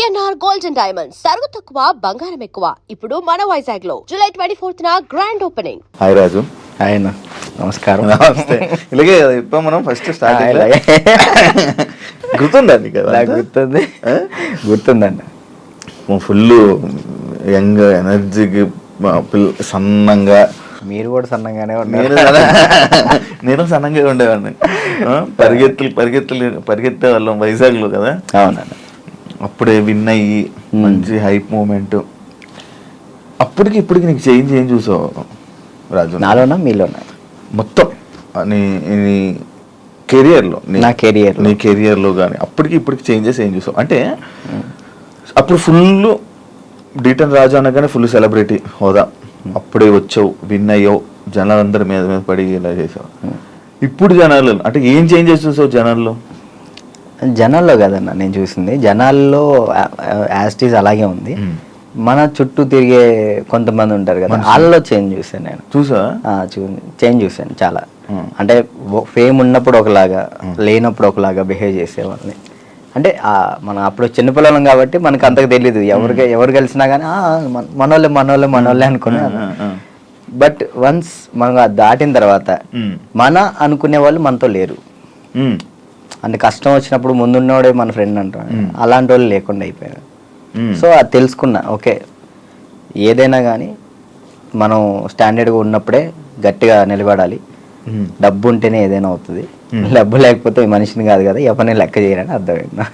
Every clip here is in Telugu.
పిఎన్ఆర్ గోల్డ్ అండ్ డైమండ్స్ తరుగు తక్కువ బంగారం ఎక్కువ. ఇప్పుడు మన వైజాగ్ లో July 24th grand opening. Hi Raju. Hi అన్న, నమస్కారం. నమస్తే. ఇలాగే ఇప్పుడు మనం ఫస్ట్ స్టార్ట్ గుర్తుందండి కదా? గుర్తుందండి. ఫుల్ యంగ్ ఎనర్జీకి సన్నంగా. మీరు కూడా సన్నంగానే ఉన్నారు. నేను సన్నంగా ఉండేవాడిని. పరిగెత్తే వాళ్ళం వైజాగ్లో కదా. అవునండి. అప్పుడే విన్ అయ్యి మంచి హైప్ మూమెంట్. అప్పటికి ఇప్పటికి నీకు చేంజ్ ఏం చూసావు రాజు? నాలోనా మీలోనా? మొత్తం నీ కెరియర్లో, నీ కెరియర్లో కానీ అప్పటికి ఇప్పటికి చేంజెస్ ఏం చూసావు? అంటే అప్పుడు ఫుల్ డీటన్ రాజు అనగానే ఫుల్ సెలబ్రిటీ హోదా. అప్పుడే వచ్చావు, విన్ అయ్యావు, జనాలందరి మీద పడి ఇలా చేసావు. ఇప్పుడు జనాలు అంటే ఏం చేంజెస్ చూసావు జనాల్లో? జనాల్లో కదన్న నేను చూసింది, జనాల్లో యాస్టీస్ అలాగే ఉంది. మన చుట్టూ తిరిగే కొంతమంది ఉంటారు కదా, వాళ్ళలో చేంజ్ చూసాను నేను. చేంజ్ చూసాను చాలా. అంటే ఫేమ్ ఉన్నప్పుడు ఒకలాగా, లేనప్పుడు ఒకలాగా బిహేవ్ చేసేవాళ్ళని. అంటే మనం అప్పుడు చిన్నపిల్లలం కాబట్టి మనకు అంతకు తెలీదు. ఎవరు కలిసినా కానీ మనోళ్ళే అనుకున్నాను. బట్ వన్స్ మనం దాటిన తర్వాత మన అనుకునే వాళ్ళు మనతో లేరు. అంటే కష్టం వచ్చినప్పుడు ముందున్నవాడే మన ఫ్రెండ్ అంటారు, అలాంటి వాళ్ళు లేకుండా అయిపోయారు. సో అది తెలుసుకున్నా, ఓకే ఏదైనా కానీ మనం స్టాండర్డ్గా ఉన్నప్పుడే గట్టిగా నిలబడాలి. డబ్బు ఉంటేనే ఏదైనా అవుతుంది, డబ్బు లేకపోతే మనిషిని కాదు కదా, ఎవరిని లెక్క చేయరని అర్థమైంది.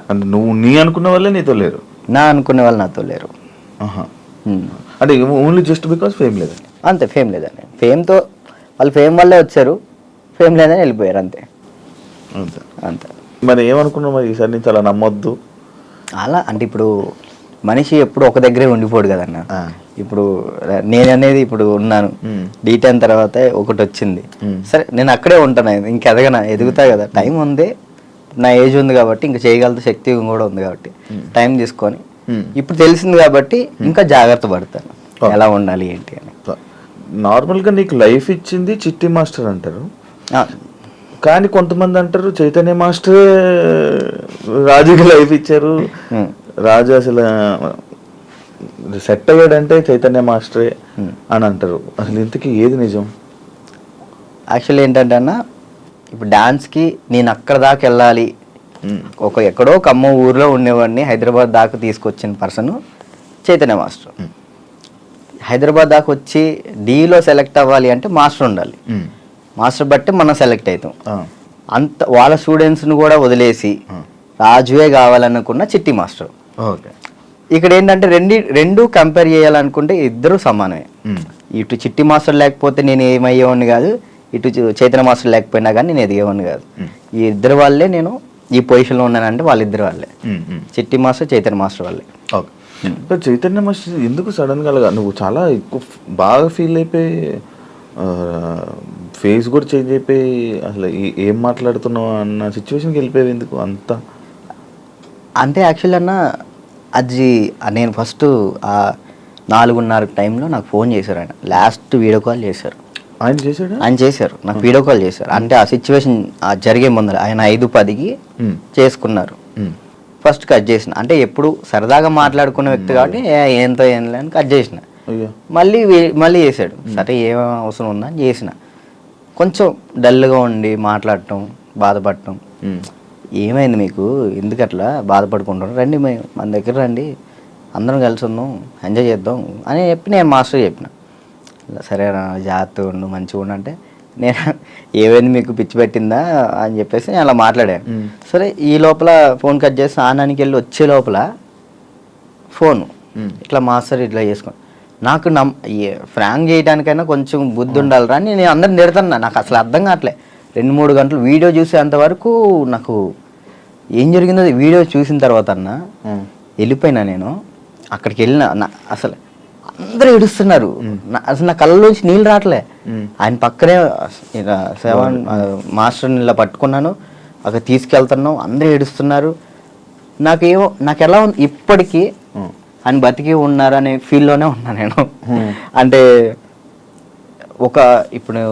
అంటే నువ్వు నీ అనుకున్న వాళ్ళే నీతో లేరు, నా అనుకునే వాళ్ళు నాతో లేరు. అంటే ఓన్లీ జస్ట్ బికాస్ ఫేమ్ లేదు. అంతే, ఫేమ్ లేదని. ఫేమ్తో వాళ్ళు ఫేమ్ వల్లే వచ్చారు, ఫేమ్ లేదని వెళ్ళిపోయారు. అంతే అంతే. మరి ఏమనుకున్నావు మరి ఈసారి నుంచి అలా నమ్మొద్దు అలా? అంటే ఇప్పుడు మనిషి ఎప్పుడు ఒక దగ్గరే ఉండిపోడు కదన్న. ఇప్పుడు నేను అనేది ఇప్పుడు ఉన్నాను, D10 తర్వాత ఒకటి వచ్చింది, సరే నేను అక్కడే ఉంటాను, ఇంక ఎదుగుతా కదా. టైం ఉంది, నా ఏజ్ ఉంది కాబట్టి, ఇంకా చేయగలిగే శక్తి కూడా ఉంది కాబట్టి టైం తీసుకొని ఇప్పుడు తెలిసింది కాబట్టి ఇంకా జాగ్రత్త పడతాను ఎలా ఉండాలి ఏంటి అని. నార్మల్గా నీకు లైఫ్ ఇచ్చింది చిట్టి మాస్టర్ అంటారు, కానీ కొంతమంది అంటారు చైతన్య మాస్టరే రాజుకి లైఫ్ ఇచ్చారు, రాజు అసలు సెట్ అయ్యాడంటే చైతన్య మాస్టరే అని అంటారు. అసలు ఇంతకీ ఏది నిజం? యాక్చువల్లీ ఏంటంటే అన్న, ఇప్పుడు డాన్స్కి నేను అక్కడ దాకా వెళ్ళాలి, ఎక్కడో కమ్మ ఊర్లో ఉండేవాడిని హైదరాబాద్ దాకా తీసుకొచ్చిన పర్సన్ చైతన్య మాస్టర్. హైదరాబాద్ దాకా వచ్చి డీలో సెలెక్ట్ అవ్వాలి అంటే మాస్టర్ ఉండాలి, మాస్టర్ బట్టి మనం సెలెక్ట్ అవుతాం. అంత వాళ్ళ స్టూడెంట్స్ని కూడా వదిలేసి రాజువే కావాలనుకున్న చిట్టి మాస్టర్. ఇక్కడ ఏంటంటే రెండు కంపేర్ చేయాలనుకుంటే ఇద్దరు సమానమే. ఇటు చిట్టి మాస్టర్ లేకపోతే నేను ఏమయ్యేవాడిని కాదు, ఇటు చైతన్య మాస్టర్ లేకపోయినా కానీ నేను ఎదిగేవాడిని కాదు. ఈ ఇద్దరు వాళ్ళే నేను ఈ పొజిషన్లో ఉన్నానంటే వాళ్ళిద్దరు వాళ్ళే, చిట్టి మాస్టర్ చైతన్య మాస్టర్ వాళ్ళే. చైతన్య మాస్టర్ ఎందుకు సడన్ గా నువ్వు చాలా ఎక్కువ బాగా ఫీల్ అయిపోయి ఫేస్ కూడా చేంజ్ అయిపోయి అసలు ఏం మాట్లాడుతున్నావు అన్న సిచ్యువేషన్కి వెళ్ళిపోయావు ఎందుకు అంతా? అంటే యాక్చువల్లీ అన్న, అది నేను ఫస్ట్ 4:30 టైంలో నాకు ఫోన్ చేశారు ఆయన. లాస్ట్ వీడియో కాల్ చేశారు. ఆయన చేశారు నాకు వీడియో కాల్ చేశారు. అంటే ఆ సిచ్యువేషన్ జరిగే ముందర ఆయన 5:10కి చేసుకున్నారు. ఫస్ట్ కట్ చేసిన, అంటే ఎప్పుడు సరదాగా మాట్లాడుకునే వ్యక్తి కాబట్టి ఏంతో ఏం లేని కట్ చేసిన. మళ్ళీ చేశాడు, సరే ఏం అవసరం ఉందా అని చేసిన. కొంచెం డల్గా ఉండి మాట్లాడటం, బాధపడటం. ఏమైంది మీకు, ఎందుకు అట్లా బాధపడుకుంటారు, రండి మన దగ్గర రండి, అందరం కలిసి ఉందాం, ఎంజాయ్ చేద్దాం అని చెప్పి నేను మాస్టర్ చెప్పిన. సరే జాగ్రత్తగా ఉండు, మంచిగా ఉండు అంటే, నేను ఏమైంది మీకు పిచ్చి పెట్టిందా అని చెప్పేసి నేను అలా మాట్లాడాను. సరే ఈ లోపల ఫోన్ కట్ చేసి ఆనానికి వెళ్ళి వచ్చే లోపల ఫోను ఇట్లా మాస్టర్ ఇట్లా చేసుకోండి. నాకు ఫ్రాంక్ చేయడానికైనా కొంచెం బుద్ధి ఉండాలిరా అని నేను అందరిని తిడుతున్నా. నాకు అసలు అర్థం కావట్లే. 2-3 గంటలు వీడియో చూసేంతవరకు నాకు ఏం జరిగిందో వీడియో చూసిన తర్వాత అన్న వెళ్ళిపోయినా. నేను అక్కడికి వెళ్ళిన, అసలు అందరూ ఏడుస్తున్నారు, అసలు నా కళ్ళలోంచి నీళ్ళు రావట్లే. ఆయన పక్కనే మాస్టర్ని ఇలా పట్టుకున్నాను, అక్కడ తీసుకెళ్తున్నాం, అందరూ ఏడుస్తున్నారు. నాకు ఎలా ఉంది ఇప్పటికీ, ఆయన బతికి ఉన్నారనే ఫీల్లోనే ఉన్నా నేను. అంటే ఇప్పుడు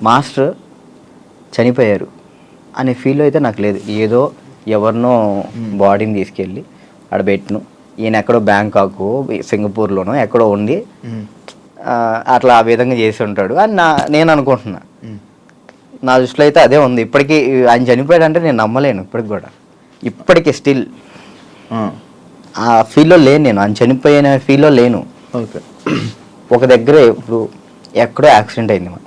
మాస్టర్ చనిపోయారు అనే ఫీల్ అయితే నాకు లేదు. ఏదో ఎవరినో బాడీని తీసుకెళ్ళి ఆడ పెట్టిను. ఈయన ఎక్కడో బ్యాంకాక్ సింగపూర్లోనో ఎక్కడో ఉండి అట్లా ఆ విధంగా చేసి ఉంటాడు అని నేను అనుకుంటున్నా. నా దృష్టిలో అయితే అదే ఉంది. ఇప్పటికీ ఆయన చనిపోయాడంటే నేను నమ్మలేను ఇప్పటికి కూడా. ఇప్పటికీ స్టిల్ ఆ ఫీల్లో లేను నేను. ఆయన చనిపోయిన ఫీల్లో లేను. ఓకే. ఒక దగ్గర ఇప్పుడు ఎక్కడో యాక్సిడెంట్ అయింది, మనం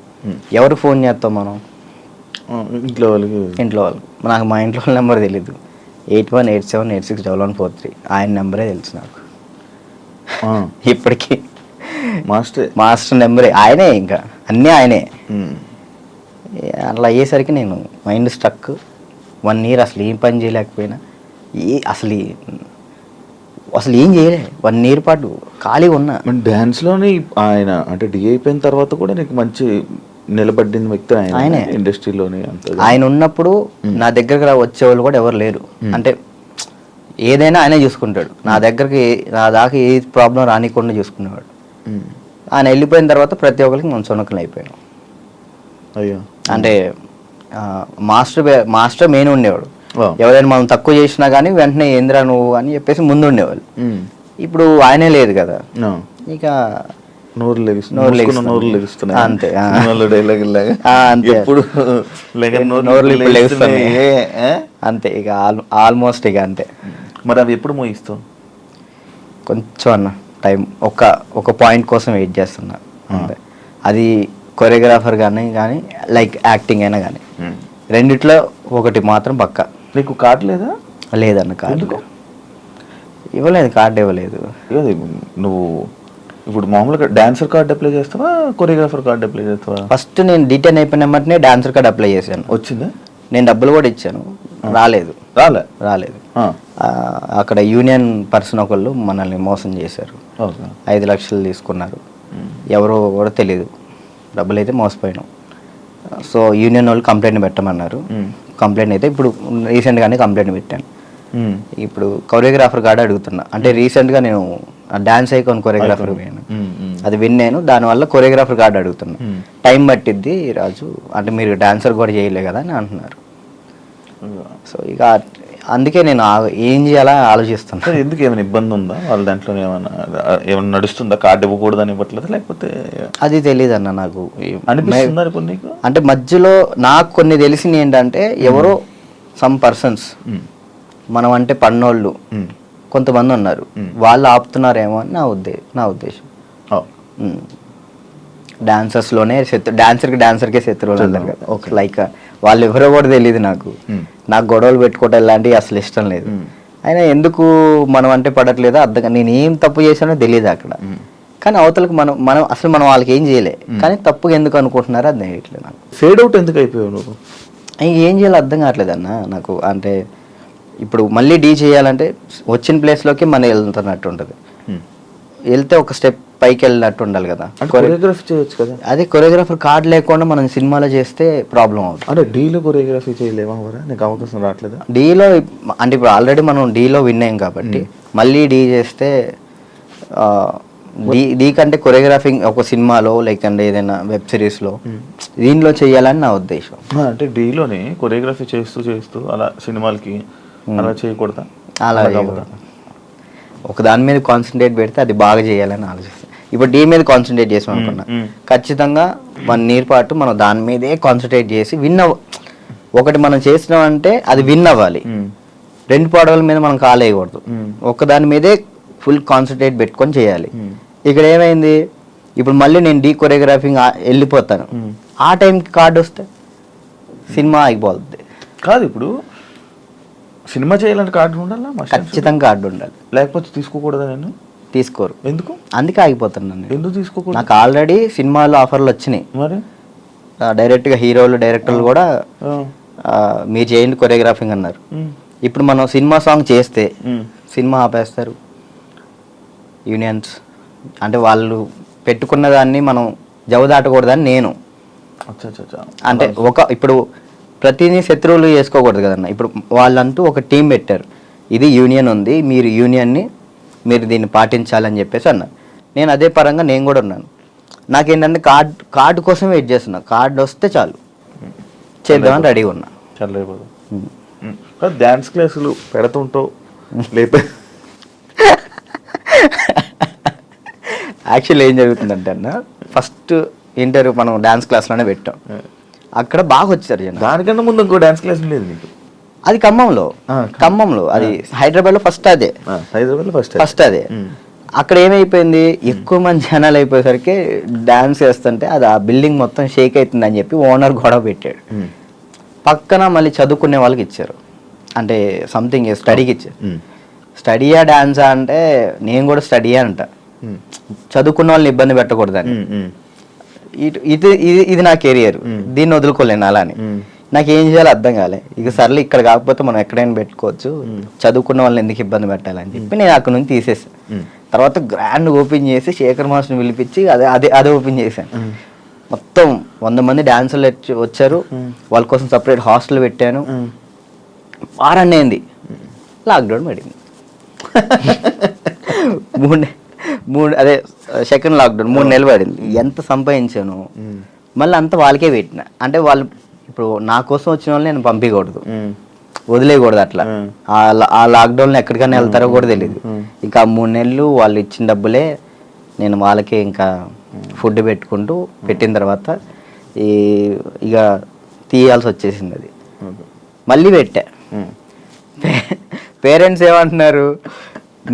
ఎవరు ఫోన్ చేస్తాం మనం? ఇంట్లో వాళ్ళు. నాకు మా ఇంట్లో వాళ్ళ నెంబర్ తెలీదు. 8187861143 ఆయన నెంబరే తెలుసు నాకు ఇప్పటికీ. మాస్టర్ నెంబరే ఆయనే, ఇంకా అన్నీ ఆయనే. అట్లా అయ్యేసరికి నేను మైండ్ స్ట్రక్. 1 year అసలు ఏం పని చేయలేకపోయినా, అసలు ఏం చేయలే. 1 year పాటు ఖాళీగా ఉన్నా. డ్యాన్స్లోనే ఆయన అంటే డి అయిపోయిన తర్వాత కూడా నీకు మంచి నిలబడిన వ్యక్తి ఆయన ఇండస్ట్రీలోనే. ఆయన ఉన్నప్పుడు నా దగ్గరకు వచ్చేవాళ్ళు కూడా ఎవరు లేరు. అంటే ఏదైనా ఆయనే చూసుకుంటాడు. నా దాకా ఏ ప్రాబ్లం రానికుండా చూసుకునేవాడు. ఆయన వెళ్ళిపోయిన తర్వాత ప్రతి ఒక్కరికి మనం సొనకలు అయిపోయాను. అయ్యో. అంటే మాస్టర్ మెయిన్ ఉండేవాడు. ఎవరైనా మనం తక్కువ చేసినా కానీ వెంటనే ఏంద్రా నువ్వు అని చెప్పేసి ముందు ఉండేవాళ్ళు. ఇప్పుడు ఆయనే లేదు కదా, ఇక అంతే. అంతే ఇక ఆల్మోస్ట్ ఇక అంతే. మరి అవి ఎప్పుడు మోగిస్తావు? కొంచెం అన్న టైం, ఒక పాయింట్ కోసం వెయిట్ చేస్తున్నా అంతే. అది కొరియోగ్రాఫర్ కానీ లైక్ యాక్టింగ్ అయినా కానీ రెండిట్లో ఒకటి మాత్రం పక్కా. నీకు కార్డు లేదా? లేదన్న, కార్డు ఇవ్వలేదు. కార్డు ఇవ్వలేదు. నువ్వు ఇప్పుడు మామూలుగా డాన్సర్ కార్డు అప్లై చేస్తావా, కొరియోగ్రాఫర్ కార్డు అప్లై చేస్తావా? ఫస్ట్ నేను డీటెయిల్ అయిపోయిన వెంటనే డాన్సర్ కార్డు అప్లై చేశాను. వచ్చిందా? నేను డబ్బులు కూడా ఇచ్చాను, రాలేదు. అక్కడ యూనియన్ పర్సన్ ఒకళ్ళు మనల్ని మోసం చేశారు. 5 లక్షలు తీసుకున్నారు. ఎవరో కూడా తెలీదు. డబ్బులు అయితే మోసపోయినాం. సో యూనియన్ వాళ్ళు కంప్లైంట్ పెట్టమన్నారు. కంప్లైంట్ అయితే ఇప్పుడు రీసెంట్గానే కంప్లైంట్ పెట్టాను. ఇప్పుడు కొరియోగ్రాఫర్ కార్డు అడుగుతున్నా. అంటే రీసెంట్గా నేను డాన్స్ ఐకాన్ కొరియోగ్రాఫర్ పోయాను, అది విన్నాను. దానివల్ల కొరియోగ్రాఫర్ కార్డు అడుగుతున్నా. టైం పట్టిద్ది రాజు, అంటే మీరు డాన్సర్ కూడా చేయలే కదా అని అంటున్నారు. సో ఇక అందుకే నేను ఏం చేయాలా ఆలోచిస్తాను. ఎందుకు ఏమైనా ఇబ్బంది ఉందా వాళ్ళ దాంట్లో? ఏమైనా నడుస్తుందా? కార్డు ఇవ్వకూడదు అని ఇవ్వట్లేదు లేకపోతే? అది తెలియదు అన్న నాకు. అనిపిస్తుంది అంటే మధ్యలో నాకు కొన్ని తెలిసింది ఏంటంటే, ఎవరో సమ్ పర్సన్స్ మనం అంటే పన్నోళ్ళు కొంతమంది ఉన్నారు, వాళ్ళు ఆపుతున్నారేమో అని నా ఉద్దేశం. డాన్సర్స్లోనే డాన్సర్కే శత్రువులు అన్నారు కదా. లైక్ వాళ్ళు ఎవరో కూడా తెలియదు నాకు గొడవలు పెట్టుకోవడం ఇలాంటివి అసలు ఇష్టం లేదు. అయినా ఎందుకు మనం అంటే పడట్లేదో అర్థం. నేను ఏం తప్పు చేశానో తెలియదు అక్కడ. కానీ అవతలకు మనం అసలు వాళ్ళకి ఏం చేయలే, కానీ తప్పుగా ఎందుకు అనుకుంటున్నారో అర్థం చేయట్లేదు నాకు. ఫేడ్ అవుట్ ఎందుకు అయిపోయావు నువ్వు? ఏం చేయాలో అర్థం కావట్లేదు అన్న నాకు. అంటే ఇప్పుడు మళ్ళీ డీ చేయాలంటే వచ్చిన ప్లేస్లోకి మనం వెళ్తున్నట్టు ఉంటుంది. వెళ్తే ఒక స్టెప్ పైకి వెళ్ళినట్టు ఉండాలి కదా. కొరియోగ్రఫీ చేయొచ్చు కదా. అదే కొరియోగ్రాఫర్ కార్డు లేకుండా మనం సినిమాలో చేస్తే ప్రాబ్లం అవుతుంది. అంటే డీలో కొరియోగ్రఫీ చేయలేవా? నీకు అవకాశం రావట్లేదు డీలో? అంటే ఇప్పుడు ఆల్రెడీ మనం డీలో విన్నాం కాబట్టి మళ్ళీ డీ చేస్తే డీ కంటే కొరియోగ్రాఫింగ్ ఒక సినిమాలో లేకంటే ఏదైనా వెబ్ సిరీస్లో దీనిలో చేయాలని నా ఉద్దేశం. అంటే డీలోనే కొరియోగ్రఫీ చేస్తూ అలా సినిమాలకి అలా చేయకూడదా? అలా ఒక దాని మీద కాన్సన్ట్రేట్ పెడితే అది బాగా చేయాలని ఆలోచిస్తాను. ఇప్పుడు డీ మీద కాన్సన్ట్రేట్ చేసాం అనుకున్నా, ఖచ్చితంగా 1 year పాటు మనం దాని మీదే కాన్సన్ట్రేట్ చేసి ఒకటి మనం చేసినాం అంటే అది విన్ అవ్వాలి. 2 పడవల మీద మనం కాలేయకూడదు. ఒక దాని మీదే ఫుల్ కాన్సన్ట్రేట్ పెట్టుకొని చేయాలి. ఇక్కడ ఏమైంది, ఇప్పుడు మళ్ళీ నేను డీ కొరియోగ్రాఫింగ్ వెళ్ళిపోతాను, ఆ టైంకి కార్డు వస్తే సినిమా అయిపోతుంది. కాదు, ఇప్పుడు సినిమా చేయాలంటే కార్డు ఉండాలా? ఖచ్చితంగా కార్డు ఉండాలి, లేకపోతే తీసుకోకూడదా? నేను తీసుకోరు. ఎందుకు? అందుకే ఆగిపోతున్నాను. ఎందుకు తీసుకోకూడదు? నాకు ఆల్రెడీ సినిమాలో ఆఫర్లు వచ్చినాయి. మరి డైరెక్ట్గా హీరోలు డైరెక్టర్లు కూడా మీరు చేయండి కొరియోగ్రాఫింగ్ అన్నారు. ఇప్పుడు మనం సినిమా సాంగ్ చేస్తే సినిమా ఆపేస్తారు యూనియన్స్. అంటే వాళ్ళు పెట్టుకున్న దాన్ని మనం జవదాటకూడదని నేను. అంటే ఇప్పుడు ప్రతిదీ శత్రువులు చేసుకోకూడదు కదన్న. ఇప్పుడు వాళ్ళంటూ ఒక టీం పెట్టారు, ఇది యూనియన్ ఉంది, మీరు యూనియన్ని మీరు దీన్ని పాటించాలని చెప్పేసి అన్నారు. నేను అదే పరంగా నేను కూడా ఉన్నాను. నాకేంటంటే కార్డు కోసం వెయిట్ చేస్తున్నా. కార్డు వస్తే చాలు చేద్దామని రెడీగా ఉన్నా. డ్యాన్స్ క్లాసులు పెడుతుంటావు లేకపోతే యాక్చువల్లీ ఏం జరుగుతుందంటే అన్న, ఫస్ట్ ఇంటర్వ్యూ మనం డ్యాన్స్ క్లాస్లోనే పెట్టాం. అక్కడ బాగా వచ్చారు జనం. దానికన్నా ముందు ఇంకో డ్యాన్స్ క్లాస్ లేదు నీకు? అది ఖమ్మంలో అది హైదరాబాద్లో ఫస్ట్ అదే. హైదరాబాద్లో ఫస్ట్ అదే. అక్కడ ఏమైపోయింది, ఎక్కువ మంది జనాలు అయిపోయేసరికి డ్యాన్స్ చేస్తుంటే అది ఆ బిల్డింగ్ మొత్తం షేక్ అవుతుంది అని చెప్పి ఓనర్ గొడవ పెట్టాడు. పక్కన మళ్ళీ చదువుకునే వాళ్ళకి ఇచ్చారు, అంటే సంథింగ్ స్టడీకి ఇచ్చారు. స్టడీయా డాన్సా అంటే నేను కూడా స్టడీయా అంట, చదువుకున్న వాళ్ళని ఇబ్బంది పెట్టకూడదని. ఇది నా కెరియర్, దీన్ని వదులుకోలేను అలానే. నాకు ఏం చేయాలో అర్థం కాలే. ఇక సర్లే ఇక్కడ కాకపోతే మనం ఎక్కడైనా పెట్టుకోవచ్చు, చదువుకున్న వాళ్ళని ఎందుకు ఇబ్బంది పెట్టాలని చెప్పి నేను అక్కడ నుంచి తీసేసాను. తర్వాత గ్రాండ్ ఓపెన్ చేసి శేఖర్ మాస్టర్ని పిలిపించి అదే ఓపెన్ చేశాను. మొత్తం 100 మంది డాన్సర్లు వచ్చారు, వాళ్ళ కోసం సపరేట్ హాస్టల్ పెట్టాను. వారాన్ని అయింది, లాక్డౌన్ పడింది. అదే సెకండ్ లాక్డౌన్ 3 నెలలు పడింది. ఎంత సంపాదించాను మళ్ళీ అంతా వాళ్ళకే పెట్టిన. అంటే వాళ్ళు ఇప్పుడు నా కోసం వచ్చిన వాళ్ళని నేను పంపించకూడదు, వదిలేయకూడదు. అట్లా ఆ లాక్డౌన్లో ఎక్కడికైనా వెళ్తారో కూడా తెలియదు. ఇంకా 3 నెలలు వాళ్ళు ఇచ్చిన డబ్బులే నేను వాళ్ళకే ఇంకా ఫుడ్ పెట్టుకుంటూ పెట్టిన తర్వాత ఇక తీయాల్సి వచ్చేసింది. అది మళ్ళీ పెట్టా. పేరెంట్స్ ఏమంటున్నారు,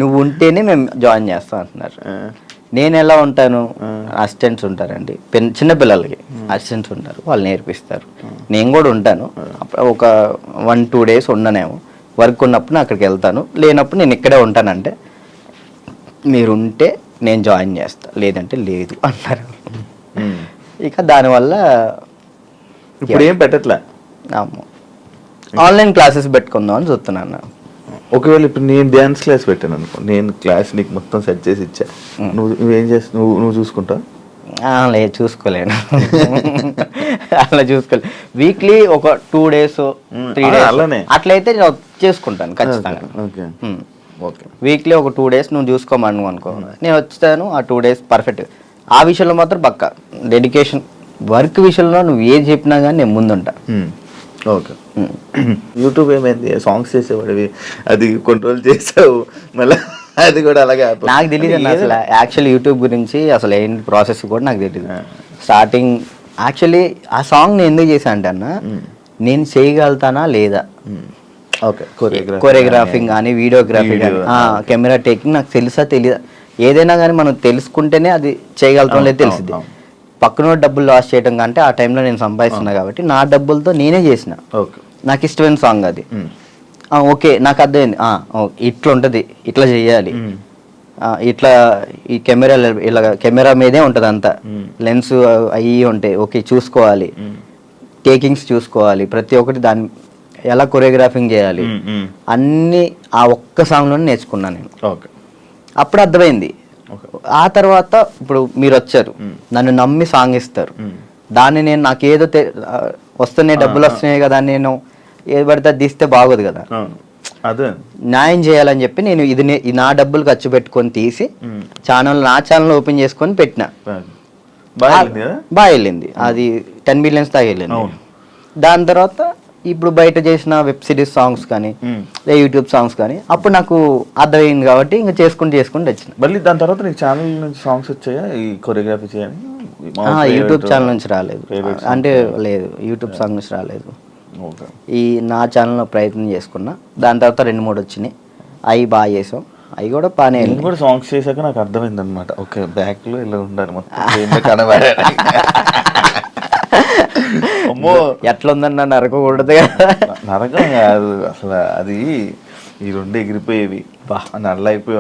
నువ్వు ఉంటేనే మేము జాయిన్ చేస్తాం అంటున్నారు. నేను ఎలా ఉంటాను, అసిస్టెంట్స్ ఉంటారండి, చిన్నపిల్లలకి అసిస్టెంట్స్ ఉంటారు, వాళ్ళు నేర్పిస్తారు. నేను కూడా ఉంటాను, ఒక 1-2 డేస్ ఉండనేమో. వర్క్ ఉన్నప్పుడు అక్కడికి వెళ్తాను, లేనప్పుడు నేను ఇక్కడే ఉంటానంటే మీరు ఉంటే నేను జాయిన్ చేస్తా, లేదంటే లేదు అన్నారు. ఇక దానివల్ల ఇప్పుడు ఏం పెట్టట్లే, ఆన్లైన్ క్లాసెస్ పెట్టుకుందాం అని చూస్తున్నాను. ఒకవేళ ఇప్పుడు నేను డ్యాన్స్ క్లాస్ పెట్టాను అనుకో, నేను క్లాస్ నీకు మొత్తం సెట్ చేసి ఇచ్చా, నువ్వేం చేస్తావు? నువ్వు చూసుకుంటావు? లేదు, చూసుకోలేను. అలా చూసుకోలేదు. వీక్లీ ఒక 2 days 3 days అలానే అట్లయితే నేను చేసుకుంటాను ఖచ్చితంగా. వీక్లీ ఒక 2 days నువ్వు చూసుకోమను అనుకో, నేను వచ్చాను ఆ 2 days పర్ఫెక్ట్. ఆ విషయంలో మాత్రం పక్కా డెడికేషన్. వర్క్ విషయంలో నువ్వు ఏది చెప్పినా కానీ నేను ముందుంటా. ఓకే. యూట్యూబ్ ఏమైంది, సాంగ్స్ చేసేవాడివి, అది కంట్రోల్ చేసావు మళ్ళీ అది కూడా అలాగే. నాకు తెలియదు అసలు యాక్చువల్లీ యూట్యూబ్ గురించి అసలు ఏంటి ప్రాసెస్ కూడా నాకు తెలియదు. స్టార్టింగ్ యాక్చువల్లీ ఆ సాంగ్ నేను ఎందుకు చేశాను అంటే అన్న, నేను చేయగలుగుతానా లేదా, ఓకే, కొరియోగ్రాఫింగ్ కానీ వీడియోగ్రఫీ కానీ కెమెరా టేకింగ్ నాకు తెలుసా తెలియదా, ఏదైనా కానీ మనం తెలుసుకుంటేనే అది చేయగలుగుతాం లేదు తెలిసింది. పక్కన డబ్బులు లాస్ చేయడం కంటే ఆ టైంలో నేను సంపాదిస్తున్నా కాబట్టి నా డబ్బులతో నేనే చేసిన. నాకు ఇష్టమైన సాంగ్ అది. ఓకే, నాకు అర్థమైంది, ఇట్లా ఉంటుంది, ఇట్లా చెయ్యాలి, ఇట్లా ఈ కెమెరా మీదే ఉంటుంది అంతా, లెన్స్ అవి ఉంటాయి, ఓకే చూసుకోవాలి, టేకింగ్స్ చూసుకోవాలి, ప్రతి ఒక్కటి దాన్ని ఎలా కొరియోగ్రాఫింగ్ చేయాలి అన్నీ ఆ ఒక్క సాంగ్లోనే నేర్చుకున్నాను నేను. అప్పుడు అర్థమైంది. ఆ తర్వాత ఇప్పుడు మీరు వచ్చారు, నన్ను నమ్మి సాంగ్ ఇస్తారు, దాన్ని నేను నాకేదో వస్తున్నాయి డబ్బులు వస్తున్నాయి కదా, నేను ఏది పడితే అది తీస్తే బాగోదు కదా, న్యాయం చేయాలని చెప్పి నేను ఇది నా డబ్బులు ఖర్చు పెట్టుకొని తీసి నా ఛానల్ ఓపెన్ చేసుకొని పెట్టిన. బాగా వెళ్ళింది, అది 10 million దాకా వెళ్ళింది. దాని తర్వాత ఇప్పుడు బయట చేసిన వెబ్ సిరీస్ సాంగ్స్ కానీ యూట్యూబ్ సాంగ్స్ కానీ అప్పుడు నాకు అర్థమైంది కాబట్టి ఇంకా చేసుకుంటూ వచ్చిన. మళ్ళీ దాని తర్వాత నీకు ఛానల్ నుంచి సాంగ్స్ వచ్చాయా ఈ కొరియోగ్రఫీ చేయని? యూట్యూబ్ ఛానల్ నుంచి రాలేదు, అంటే లేదు, యూట్యూబ్ సాంగ్ నుంచి రాలేదు. ఈ నా ఛానల్లో ప్రయత్నం చేసుకున్నా, దాని తర్వాత 2-3 వచ్చినాయి, అవి బాగా చేసాం, అవి కూడా బాగానే. నేను కూడా సాంగ్స్ చేశాక నాకు అర్థమైంది అనమాట, ఓకే బ్యాక్ లో ఇలా ఉండాలి మొత్తం కనబడే. అమ్మో ఎట్లుందన్న నరకకూడదు కదా. నరకం కాదు అసలు, అది ఈ 2 ఎగిరిపోయేవి, నల్ల అయిపోయి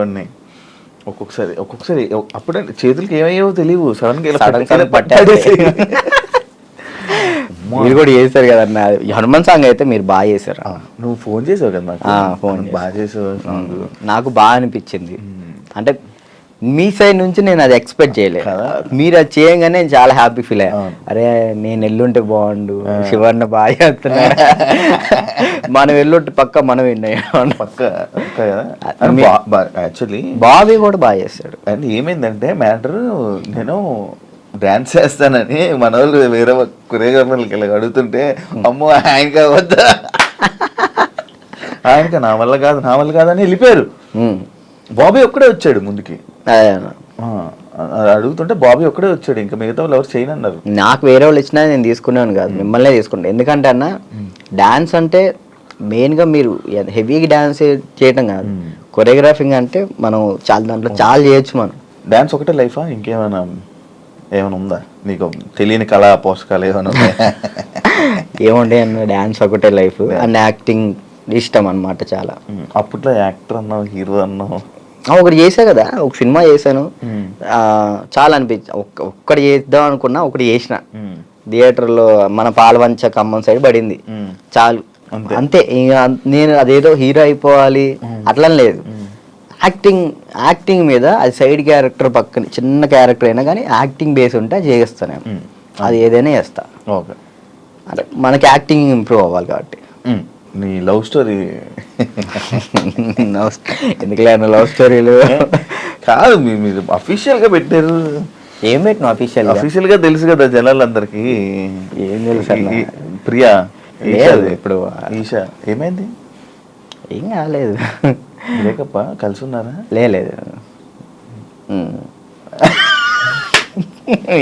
ఒక్కొక్కసారి అప్పుడే చేతులకి ఏమయ్యేవో తెలియవు, సడన్ గా పట్టేసి. మీరు కూడా చేశారు కదన్న హనుమాన్ సాంగ్, అయితే మీరు బాగా చేశారు. నువ్వు ఫోన్ చేసావు కదా నాకు, ఫోన్ బాగా చేసావు, నాకు బాగా అనిపించింది. అంటే మీ సైడ్ నుంచి నేను అది ఎక్స్పెక్ట్ చేయలేదు, మీరు అది చేయగానే నేను చాలా హ్యాపీ ఫీల్ అయ్యా. అరే నేను ఎల్లుంటే బాగుండు, శివన్న బాగా చేస్తున్నా, మనం ఎల్లుంటే పక్క మనం విన్నాం పక్క. యాక్చువల్లీ బాబీ కూడా బాగా చేస్తాడు. అండ్ ఏమైందంటే మ్యాటర్, నేను డాన్స్ చేస్తానని మన వాళ్ళు వేరే కొరియోగ్రాఫర్లకి ఇలా అడుగుతుంటే, అమ్మో ఆయన కావద్దా ఆయనకి నా వల్ల కాదు అని వెళ్ళిపోయారు. బాబీ ఒక్కడే వచ్చాడు ముందుకి. అడుగుతుంటే బాబీ ఒక్కడే వచ్చాడు, ఇంకా మిగతా వాళ్ళు ఎవరు చేయను అన్నారు. నాకు వేరే వాళ్ళు ఇచ్చినా నేను తీసుకున్నాను కాదు, మిమ్మల్నే తీసుకుంటాను. ఎందుకంటే అన్న డాన్స్ అంటే మెయిన్గా మీరు హెవీగా డాన్స్ చేయటం కాదు, కొరియోగ్రాఫింగ్ అంటే మనం చాలా దాంట్లో చాలా చేయొచ్చు. మనం డాన్స్ ఒకటే లైఫా, ఇంకేమైనా ఉందా నీకు తెలియని కళా పోషకాలు ఏమైనా ఉన్నాయా? ఏముండే అన్న, డాన్స్ ఒకటే లైఫ్ అండ్ యాక్టింగ్ ఇష్టం అన్నమాట చాలా. అప్పట్లో యాక్టర్ అన్నావు, హీరో అన్నావు, ఒకటి చేసా కదా, ఒక సినిమా చేశాను, చాలా అనిపించి ఒక్కటి చేద్దాం అనుకున్నా, ఒకటి చేసిన థియేటర్లో మన పాలవంచ ఖమ్మం సైడ్ పడింది, చాలు అంతే. నేను అదేదో హీరో అయిపోవాలి అట్లా లేదు, యాక్టింగ్ మీద అది సైడ్ క్యారెక్టర్ పక్కన చిన్న క్యారెక్టర్ అయినా కానీ యాక్టింగ్ బేస్ ఉంటే చేస్తాను, అది ఏదైనా చేస్తా. ఓకే, అంటే మనకి యాక్టింగ్ ఇంప్రూవ్ అవ్వాలి కాబట్టి. నీ లవ్ స్టోరీ ఎందుకులే లవ్ స్టోరీలు కాదు, మీరు అఫీషియల్ గా పెట్టారు. ఏం పెట్టిన అఫీషియల్ గా తెలుసు కదా జనాలందరికి. ఏం తెలుసు ప్రియా ఇప్పుడు ఈషా ఏమైంది? ఏం కాలేదు, బ్రేకప్ కలిసి ఉన్నారా? లేదు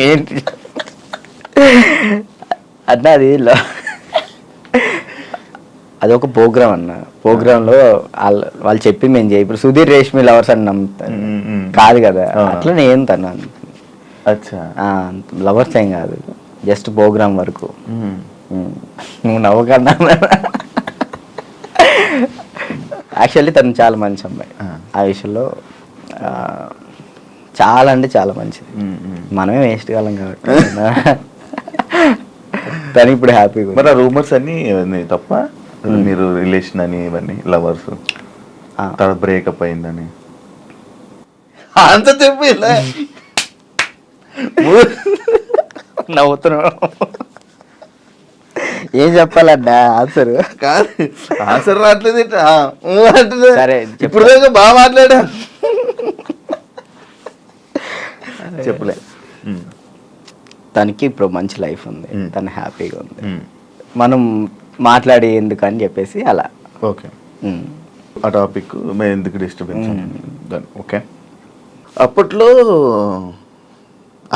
ఏంటి అన్నా, అది ఒక ప్రోగ్రామ్ అన్న, ప్రోగ్రాంలో వాళ్ళు చెప్పి మేము చేయి. ఇప్పుడు సుధీర్ రేష్మి లవర్స్ అని నమ్ముతాను కాదు కదా, అట్లా నేను తను లవర్స్ ఏం కాదు, జస్ట్ ప్రోగ్రామ్ వరకు. నువ్వు నవ్వకన్నా, యాక్చువల్లీ తను చాలా మంచి అమ్మాయి, ఆ విషయంలో చాలా అంటే చాలా మంచిది. మనమే వేస్ట్ కాలం కాబట్టి తను ఇప్పుడు హ్యాపీగా. మరి ఆ రూమర్స్ అన్ని తప్ప, మీరు రిలేషన్ అని ఇవన్నీ లవర్స్ తర్వాత బ్రేకప్ అయిందని అంత చెప్పి నవ్వుతున్నావు, ఏం చెప్పాలన్నా ఆన్సర్ కాదు, ఆన్సర్ రావట్లేదు. సరే ఇప్పుడు దాకా బాగా మాట్లాడా, చెప్పలే. తనకి ఇప్పుడు మంచి లైఫ్ ఉంది, తను హ్యాపీగా ఉంది, మనం మాట్లాడి ఎందుకని చెప్పేసి అలా. ఓకే, ఆ టాపిక్ మేము ఎందుకు డిస్టర్బెన్స్. ఓకే, అప్పట్లో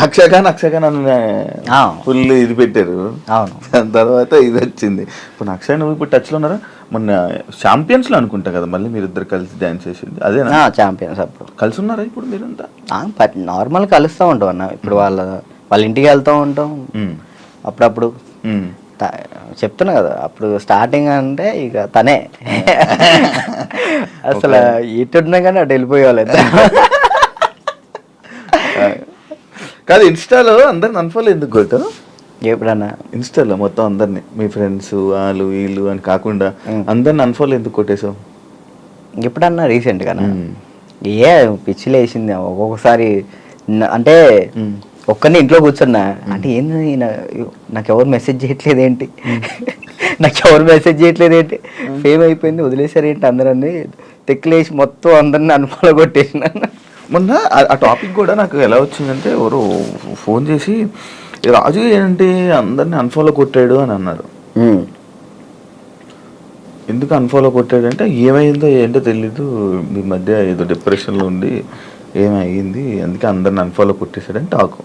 అక్షయ్ ఖాన్ ఫుల్ ఇది పెట్టారు, అవును, దాని తర్వాత ఇది వచ్చింది. ఇప్పుడు అక్షయ్ నువ్వు ఇప్పుడు టచ్లో ఉన్నారా? మొన్న ఛాంపియన్స్లో అనుకుంటా కదా మళ్ళీ మీరు ఇద్దరు కలిసి డాన్స్ చేసింది, అదేనా? ఛాంపియన్స్ అప్పుడు కలిసి ఉన్నారా ఇప్పుడు మీరంతా? నార్మల్ కలుస్తూ ఉంటాం అన్న, ఇప్పుడు వాళ్ళ ఇంటికి వెళ్తూ ఉంటాం అప్పుడప్పుడు. చెప్తున్నా కదా, అప్పుడు స్టార్టింగ్ అంటే ఇక తనే అసలు ఇటున్నా కానీ అటు వెళ్ళిపోయేవాళ్ళు. కాదు, ఇన్స్టాలో అందరిని అన్ఫాలో ఎందుకు కొట్టావు? ఎప్పుడన్నా ఇన్స్టాలో మొత్తం అందరిని, మీ ఫ్రెండ్స్ వాళ్ళు వీళ్ళు అని కాకుండా అందరిని అన్ఫాలో ఎందుకు కొట్టేసావు? ఎప్పుడన్నా రీసెంట్ గా ఏ పిచ్చిలు వేసింది ఒక్కొక్కసారి. అంటే ఒక్కరిని ఇంట్లో కూర్చున్నా అంటే ఏంది, నాకు ఎవరు మెసేజ్ చేయట్లేదు ఏంటి, ఫేమ్ అయిపోయింది వదిలేసారు ఏంటి అందరని తెక్కులేసి మొత్తం అందరిని అన్ఫాలో కొట్టేసిన. మొన్న ఆ టాపిక్ కూడా నాకు ఎలా వచ్చిందంటే, ఎవరు ఫోన్ చేసి రాజు ఏంటి అందరిని అన్ఫాలో కొట్టాడు అని అన్నారు. ఎందుకు అన్ఫాలో కొట్టాడంటే ఏమైందో ఏంటో తెలీదు, మీ మధ్య ఏదో డిప్రెషన్లో ఉండి ఏమైంది అందుకే అందరిని అన్ఫాలో కొట్టేశాడని టాకు.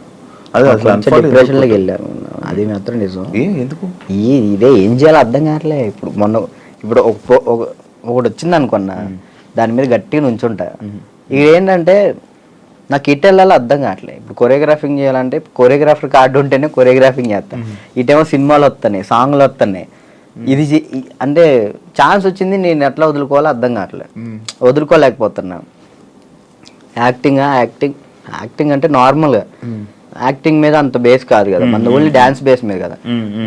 అదే అసలు డిప్రెషన్లోకి వెళ్ళారు, అది మాత్రం నిజం. ఎందుకు ఇదే ఏం చేయాలో అర్థం కావట్లే. ఇప్పుడు ఒకటి వచ్చింది అనుకున్నా, దాని మీద గట్టిగా నుంచుంటా. ఏంటంటే నాకు ఇటు వెళ్ళాలో అర్థం కావట్లేదు. ఇప్పుడు కొరియోగ్రాఫింగ్ చేయాలంటే కొరియోగ్రాఫర్ కార్డు ఉంటేనే కొరియోగ్రాఫింగ్ చేస్తాను, ఇటేమో సినిమాలు వస్తున్నాయి, సాంగ్లు వస్తున్నాయి. ఇది అంటే ఛాన్స్ వచ్చింది, నేను ఎట్లా వదులుకోవాలో అర్థం కావట్లేదు, వదులుకోలేకపోతున్నా. యాక్టింగ్ అంటే నార్మల్గా యాక్టింగ్ మీద అంత బేస్ కాదు కదా, మన ఓన్లీ డాన్స్ బేస్ మీద కదా.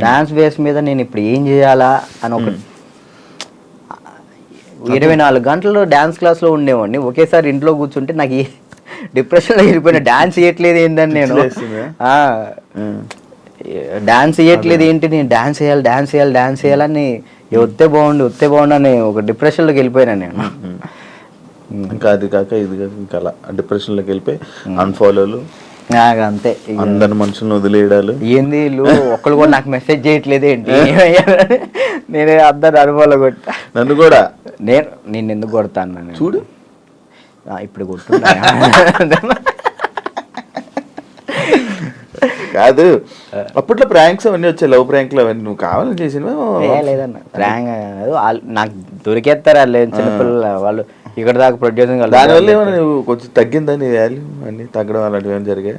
డాన్స్ బేస్ మీద నేను ఇప్పుడు ఏం చేయాలా అని ఒక 24 గంటలు డాన్స్ క్లాస్లో ఉండేవాడిని. ఒకేసారి ఇంట్లో కూర్చుంటే నాకు డిప్రెషన్లో వెళ్ళిపోయినా, డాన్స్ చేయట్లేదు ఏందని నేను డాన్స్ చేయట్లేదు ఏంటి, నేను డాన్స్ చేయాలని వస్తే బాగుండు అని ఒక డిప్రెషన్లోకి వెళ్ళిపోయినా నేను. ఇంకా అది కాక ఇది కాక ఇంకా అలా డిప్రెషన్లోకి వెళ్ళిపోయి అన్ఫాలోలు, అంతే అందరి మనుషులను వదిలేయడాలు. ఏంది వీళ్ళు ఒక్కళ్ళు కూడా నాకు మెసేజ్ చేయట్లేదు ఏంటి, నేనే అందరు అనుభవాలు కొట్టా. నన్ను కూడా నేను ఎందుకు కొడతాను చూడు ఇప్పుడు కొట్టున్నా. కాదు అప్పట్లో ప్రాంక్స్ అవన్నీ వచ్చాయి, లవ్ ప్రాంక్లు అవన్నీ నువ్వు కావాలని చేసినవా? లేదన్న ప్రాంక్ నాకు దొరికేస్తారు వాళ్ళు చిన్నపిల్లలు, వాళ్ళు ఇక్కడ దాకా ప్రొడ్యూసింగ్. దానివల్ల ఏమైనా నువ్వు కొంచెం తగ్గిందా నీ వాల్యూ అన్ని తగ్గడం అలాంటివి ఏమైనా జరిగాయి?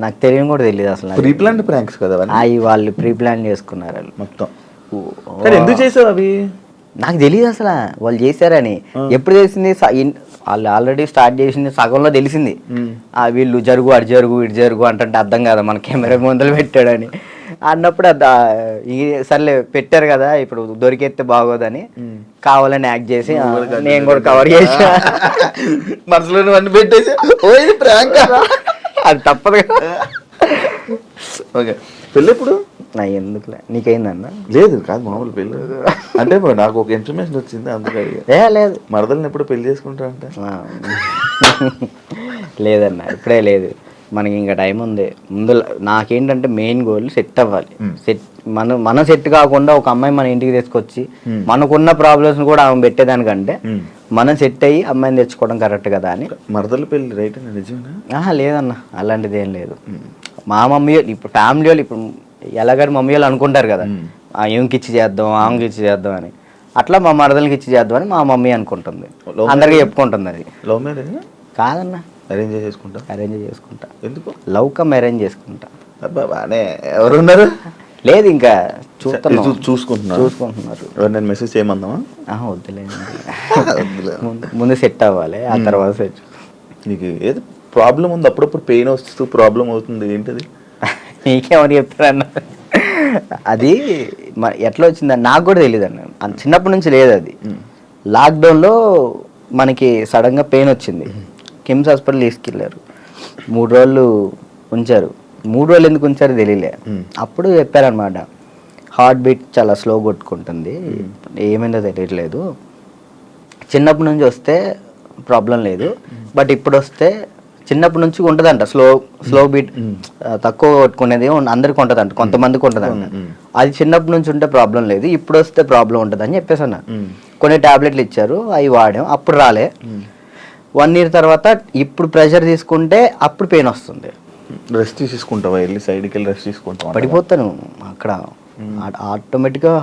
నాకు తెలియని కూడా తెలియదు అసలు. ప్రీ ప్లాన్ ప్రాంక్స్ కదా అవి వాళ్ళు ప్రీ ప్లాన్ చేసుకున్నారు వాళ్ళు మొత్తం. ఎందుకు చేసావు అవి? నాకు తెలియదు అసలు వాళ్ళు చేశారని. ఎప్పుడు తెలిసింది? వాళ్ళు ఆల్రెడీ స్టార్ట్ చేసింది సగంలో తెలిసింది. వీళ్ళు జరుగు అటు జరుగు ఇటు జరుగు అంటే అర్థం కదా మన కెమెరా ముందలు పెట్టాడని అన్నప్పుడు సర్లే పెట్టారు కదా ఇప్పుడు దొరికేస్తే బాగోదని కావాలని యాక్ట్ చేసి నేను కూడా కవర్ చేసా. మనసులో అన్ని పెట్టేసి అది తప్పదు కదా. ఓకే, పెళ్ళి ఎప్పుడు? నా ఎందుకులే, నీకైందన్న? లేదు కాదు మామూలు పెళ్ళి అంటే నాకు ఒక ఇన్ఫర్మేషన్ వచ్చింది అందుకే. లేదు మరదల్ని ఎప్పుడు పెళ్లి చేసుకుంటా అంటే లేదన్న ఇప్పుడే లేదు, మనకి ఇంకా టైం ఉంది. ముందు నాకేంటంటే మెయిన్ గోల్ సెట్ అవ్వాలి. మనం సెట్ కాకుండా ఒక అమ్మాయి మన ఇంటికి తీసుకొచ్చి మనకున్న ప్రాబ్లమ్స్ కూడా ఆమె పెట్టేదానికంటే మనం సెట్ అయ్యి అమ్మాయిని తెచ్చుకోవడం కరెక్ట్ కదా అని. మరదల పెళ్లి రైట్ అండి నిజమేనా? లేదన్న అలాంటిది ఏం లేదు. మా మమ్మీ ఇప్పుడు ఫ్యామిలీ వాళ్ళు ఇప్పుడు ఎలాగని మమ్మీ వాళ్ళు అనుకుంటారు కదా ఏమికి ఇచ్చి చేద్దాం ఆమెకి ఇచ్చి చేద్దాం అని, అట్లా మా మరదలకి ఇచ్చి చేద్దాం అని మా మమ్మీ అనుకుంటుంది, అందరికీ చెప్పుకుంటుంది. అది లవ్ మ్యారేజ్ కాదన్న, అరేంజ్ చేసుకుంటా. అరేంజ్ చేసుకుంటా. ఎందుకు? లవ్ కమ్ అరేంజ్ చేసుకుంటా. బానే ఎవరున్నారు? లేదు ఇంకా చూసుకుంటున్నారు. నేను మెసేజ్ చేయమందామా? వద్దులేదు, ముందు సెట్ అవ్వాలి ఆ తర్వాత సెట్. నీకు ఏదో ప్రాబ్లం ఉంది, అప్పుడప్పుడు పెయిన్ వస్తూ ప్రాబ్లం అవుతుంది, ఏంటది? నీకేమని చెప్తారన్న? అది ఎట్లా వచ్చిందని నాకు కూడా తెలియదు అన్న, చిన్నప్పటి నుంచి లేదు అది. లాక్డౌన్లో మనకి సడన్గా పెయిన్ వచ్చింది, కిమ్స్ హాస్పిటల్ తీసుకెళ్ళారు, 3 రోజులు ఉంచారు. 3 రోజులు ఎందుకు ఉంచారో తెలియలే. అప్పుడు చెప్పారనమాట హార్ట్ బీట్ చాలా స్లో కొట్టుకుంటుంది, ఏమైందో తెలియట్లేదు, చిన్నప్పటి నుంచి వస్తే ప్రాబ్లం లేదు, బట్ ఇప్పుడు వస్తే చిన్నప్పటి నుంచి ఉంటుందంట స్లో బీట్, తక్కువ కొట్టుకునేది అందరికి ఉంటుందంట, కొంతమందికి ఉంటుందంట. అది చిన్నప్పటి నుంచి ఉంటే ప్రాబ్లం లేదు, ఇప్పుడు వస్తే ప్రాబ్లం ఉంటుంది అని చెప్పేసి అన్న. కొన్ని టాబ్లెట్లు ఇచ్చారు, అవి వాడాం, అప్పుడు రాలే. 1 year తర్వాత ఇప్పుడు ప్రెషర్ తీసుకుంటే అప్పుడు పెయిన్ వస్తుంది. రెస్ట్ తీసుకుంటావా? వెళ్ళి సైడ్కి వెళ్ళి రెస్ట్ తీసుకుంటావా? పడిపోతాను అక్కడ, ఆటోమేటిక్గా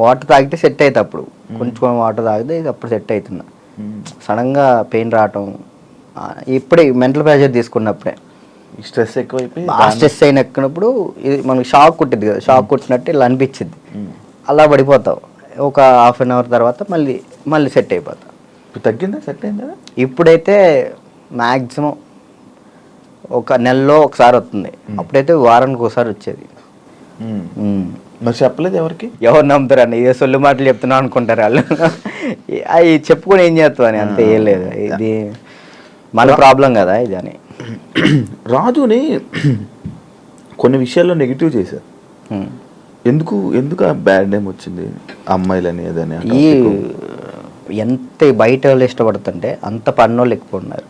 వాటర్ తాగితే సెట్ అవుతుంది. అప్పుడు కొంచెం వాటర్ తాగితే అప్పుడు సెట్ అవుతున్నా. సడన్గా పెయిన్ రావటం ఇప్పుడే మెంటల్ ప్రెషర్ తీసుకున్నప్పుడే, స్ట్రెస్ ఎక్కువైపోయి స్ట్రెస్ అయినప్పుడు ఇది మనకి షాక్ కుట్టింది కదా, షాక్ కుట్టినట్టు ఇలా అనిపించింది, అలా పడిపోతావు. ఒక 1/2 hour తర్వాత మళ్ళీ సెట్ అయిపోతావు. తగ్గిందా? సెట్ అయిందా? ఇప్పుడైతే మ్యాక్సిమం ఒక నెలలో ఒకసారి వస్తుంది, అప్పుడైతే వారానికి ఒకసారి వచ్చేది. మరి చెప్పలేదు ఎవరికి? ఎవరు నమ్ముతారు అన్న, ఏ సొల్లు మాటలు చెప్తున్నావు అనుకుంటారు వాళ్ళు. అవి చెప్పుకొని ఏం చేస్తావు అని, అంతే. ఏం లేదు, ఇది మన ప్రాబ్లం కదా ఇది అని. రాజుని కొన్ని విషయాల్లో నెగిటివ్ చేశారు, ఎందుకు ఆ బ్యాడ్ నేమ్ వచ్చింది అమ్మాయిలని అదని? ఎంత బయట వాళ్ళు ఇష్టపడుతుంటే అంత పన్నోళ్ళు ఎక్కువ ఉన్నారు.